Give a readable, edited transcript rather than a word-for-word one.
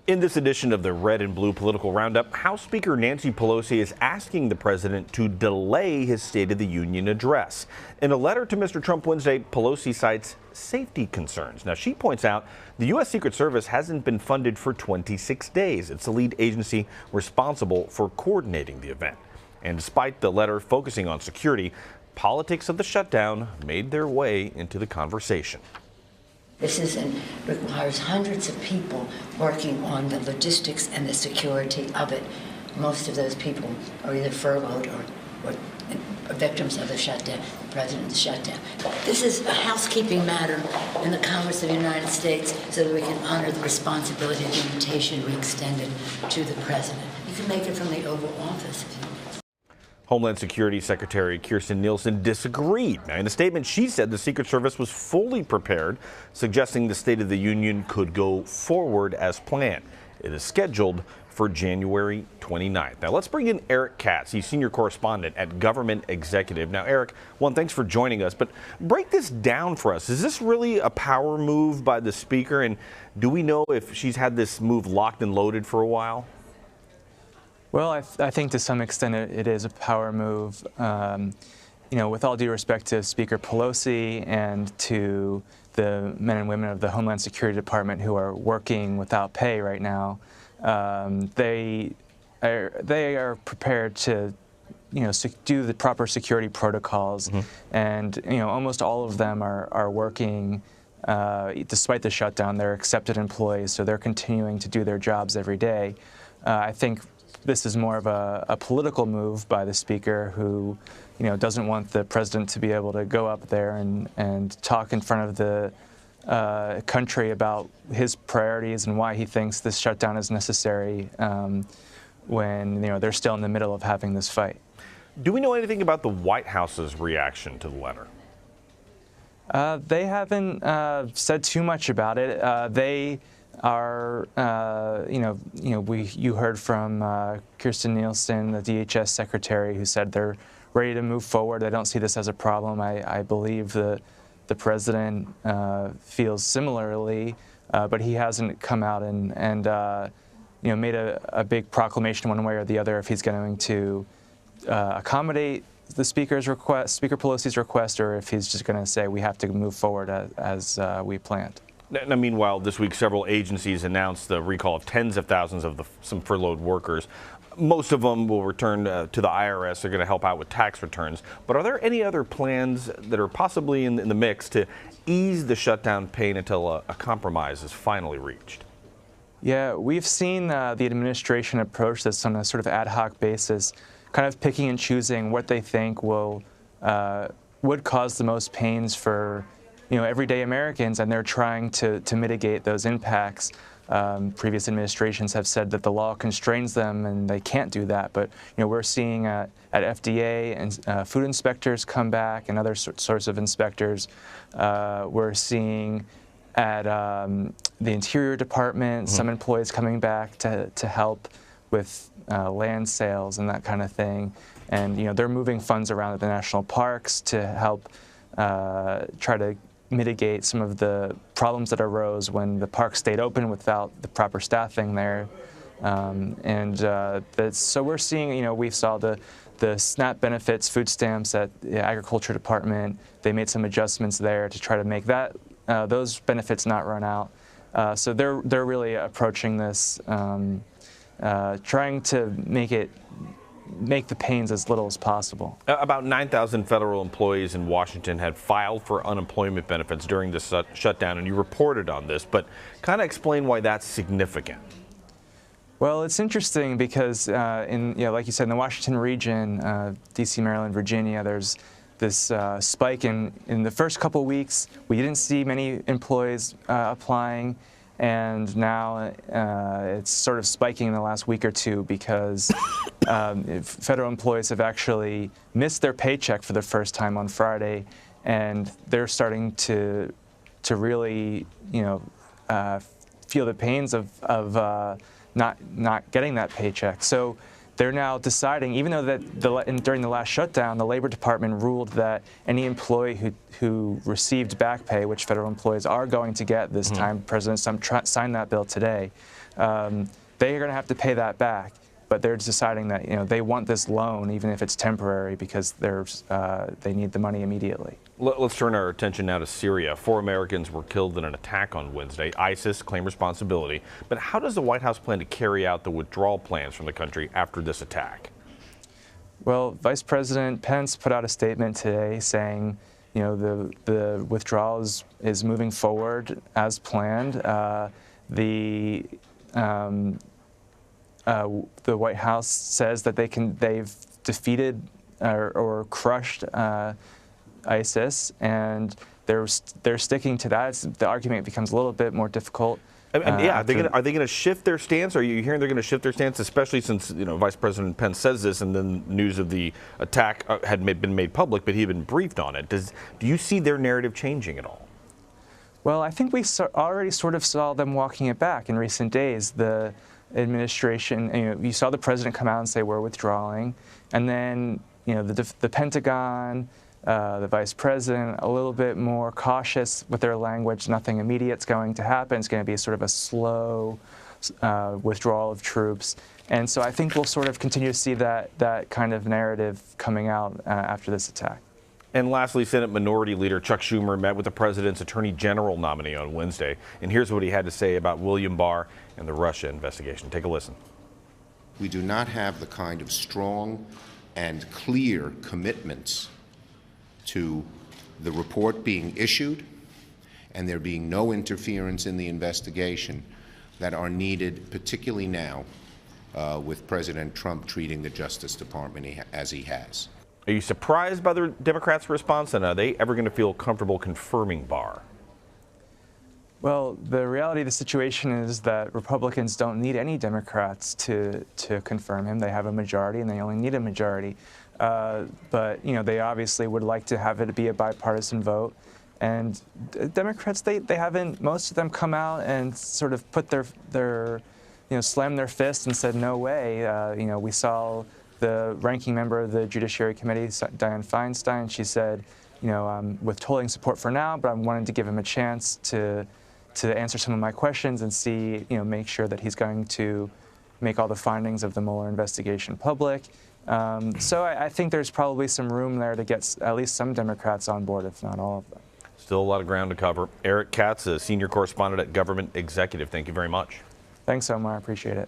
In this edition of the Red and Blue Political Roundup, House Speaker Nancy Pelosi is asking the president to delay his State of the Union address. In a letter to Mr. Trump Wednesday, Pelosi cites safety concerns. Now, she points out the U.S. Secret Service hasn't been funded for 26 days. It's the lead agency responsible for coordinating the event. And despite the letter focusing on security, politics of the shutdown made their way into the conversation. This requires hundreds of people working on the logistics and the security of it. Most of those people are either furloughed or victims of the shutdown, the president's shutdown. This is a housekeeping matter in the Congress of the United States so that we can honor the responsibility of the invitation we extended to the president. You can make it from the Oval Office if you want. Homeland Security Secretary Kirstjen Nielsen disagreed. Now, in a statement, she said the Secret Service was fully prepared, suggesting the State of the Union could go forward as planned. It is scheduled for January 29th. Now, let's bring in Eric Katz. He's senior correspondent at Government Executive. Now, Eric, one, thanks for joining us, but break this down for us. Is this really a power move by the Speaker? And do we know if she's had this move locked and loaded for a while? Well, I think to some extent it is a power move. With all due respect to Speaker Pelosi and to the men and women of the Homeland Security Department who are working without pay right now, they are prepared to, do the proper security protocols, and almost all of them are working despite the shutdown. They're accepted employees, so they're continuing to do their jobs every day. I think this is more of a political move by the Speaker who, doesn't want the president to be able to go up there and talk in front of the country about his priorities and why he thinks this shutdown is necessary when, they're still in the middle of having this fight. Do we know anything about the White House's reaction to the letter? They haven't said too much about it. They are, you heard from Kirstjen Nielsen, the DHS secretary, who said they're ready to move forward. They don't see this as a problem. I believe the president feels similarly, but he hasn't come out and made a big proclamation one way or the other if he's going to accommodate the Speaker's request, Speaker Pelosi's request, or if he's just going to say we have to move forward as we planned. Now, meanwhile, this week, several agencies announced the recall of tens of thousands of some furloughed workers. Most of them will return to the IRS. They're going to help out with tax returns. But are there any other plans that are possibly in the mix to ease the shutdown pain until a compromise is finally reached? Yeah, we've seen the administration approach this on a sort of ad hoc basis, kind of picking and choosing what they think would cause the most pains for everyday Americans, and they're trying to mitigate those impacts. Previous administrations have said that the law constrains them and they can't do that, but we're seeing at FDA and food inspectors come back and other sorts of inspectors. We're seeing at the Interior Department some employees coming back to help with land sales and that kind of thing. And they're moving funds around at the national parks to help try to mitigate some of the problems that arose when the park stayed open without the proper staffing there. So we're seeing, we saw the SNAP benefits, food stamps at the Agriculture Department. They made some adjustments there to try to make those benefits not run out. So they're really approaching this, trying to make the pains as little as possible. About 9,000 federal employees in Washington had filed for unemployment benefits during the shutdown, and you reported on this, but kind of explain why that's significant. Well, it's interesting because, like you said, in the Washington region, D.C., Maryland, Virginia, there's this spike in the first couple weeks. We didn't see many employees applying. And now it's sort of spiking in the last week or two because federal employees have actually missed their paycheck for the first time on Friday, and they're starting to really, feel the pains of not getting that paycheck. So they're now deciding, even though that during the last shutdown, the Labor Department ruled that any employee who received back pay, which federal employees are going to get this time, President Trump signed that bill today, They are going to have to pay that back. But they're deciding that they want this loan, even if it's temporary, because they need the money immediately. Let's turn our attention now to Syria. 4 Americans were killed in an attack on Wednesday. ISIS claimed responsibility. But how does the White House plan to carry out the withdrawal plans from the country after this attack? Well, Vice President Pence put out a statement today saying, the withdrawal is moving forward as planned. The White House says that they've defeated or crushed ISIS, and they're sticking to that. The argument becomes a little bit more difficult. Are they going to shift their stance? Are you hearing they're going to shift their stance, especially since Vice President Pence says this, and then news of the attack had been made public, but he had been briefed on it. Do you see their narrative changing at all? Well, I think we already sort of saw them walking it back in recent days. The administration, you saw the president come out and say we're withdrawing, and then the Pentagon, the vice president, a little bit more cautious with their language. Nothing immediate's going to happen. It's going to be sort of a slow withdrawal of troops, and so I think we'll sort of continue to see that kind of narrative coming out after this attack. And lastly, Senate Minority Leader Chuck Schumer met with the president's Attorney General nominee on Wednesday. And here's what he had to say about William Barr and the Russia investigation. Take a listen. We do not have the kind of strong and clear commitments to the report being issued and there being no interference in the investigation that are needed, particularly now with President Trump treating the Justice Department as he has. Are you surprised by the Democrats' response, and are they ever going to feel comfortable confirming Barr? Well, the reality of the situation is that Republicans don't need any Democrats to confirm him. They have a majority, and they only need a majority. But they obviously would like to have it be a bipartisan vote. And Democrats, they haven't. Most of them come out and sort of put their slammed their fist and said no way. We saw the ranking member of the Judiciary Committee, Dianne Feinstein. She said, I'm withholding support for now, but I wanted to give him a chance to answer some of my questions and see, make sure that he's going to make all the findings of the Mueller investigation public. So I think there's probably some room there to get at least some Democrats on board, if not all of them. Still a lot of ground to cover. Eric Katz, a senior correspondent at Government Executive. Thank you very much. Thanks, Omar. I appreciate it.